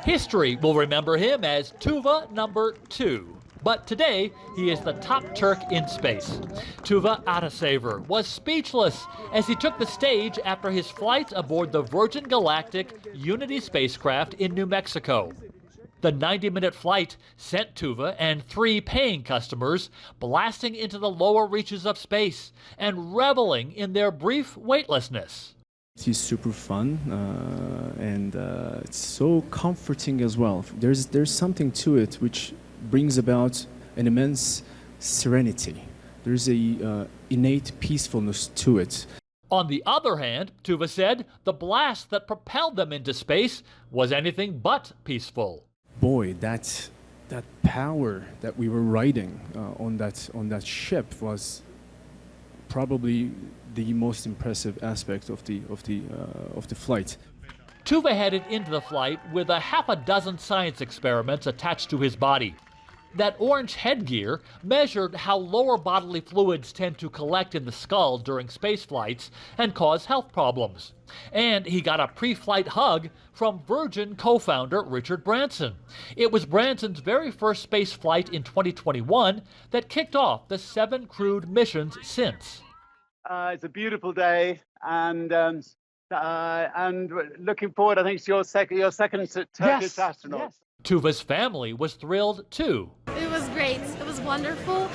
History will remember him as Tuva number 2. But today, he is the top Turk in space. Tuva Atasever was speechless as he took the stage after his flight aboard the Virgin Galactic Unity spacecraft in New Mexico. The 90-minute flight sent Tuva and 3 paying customers blasting into the lower reaches of space and reveling in their brief weightlessness. It's super fun and it's so comforting as well. There's something to it which brings about an immense serenity. There's a innate peacefulness to it. On the other hand, Tuva said the blast that propelled them into space was anything but peaceful. Boy, that power that we were riding on that ship was probably the most impressive aspect of the flight. Tuva headed into the flight with a half a dozen science experiments attached to his body. That orange headgear measured how lower bodily fluids tend to collect in the skull during space flights and cause health problems. And he got a pre-flight hug from Virgin co-founder Richard Branson. It was Branson's very first space flight in 2021 that kicked off the 7 crewed missions since. It's a beautiful day, and looking forward, I think it's your second Turkish astronaut. Yes. Tuva's family was thrilled too. It was great. It was wonderful.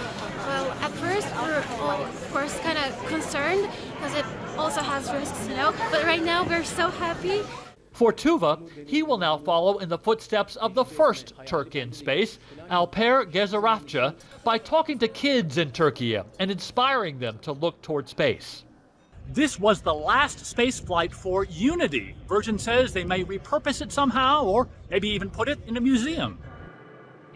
Well, at first we were all, of course, kind of concerned because it also has risks, But right now we're so happy. For Tuva, he will now follow in the footsteps of the first Turk in space, Alper Gezeravci, by talking to kids in Türkiye and inspiring them to look toward space. This was the last space flight for Unity. Virgin says they may repurpose it somehow, or maybe even put it in a museum.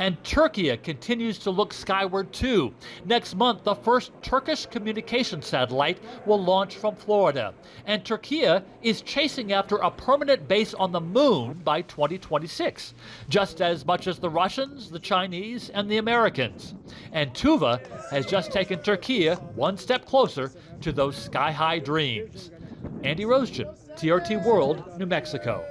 And Türkiye continues to look skyward too. Next month, the first Turkish communication satellite will launch from Florida. And Türkiye is chasing after a permanent base on the moon by 2026, just as much as the Russians, the Chinese, and the Americans. And Tuva has just taken Türkiye one step closer to those sky-high dreams. Andy Roesgen, TRT World, New Mexico.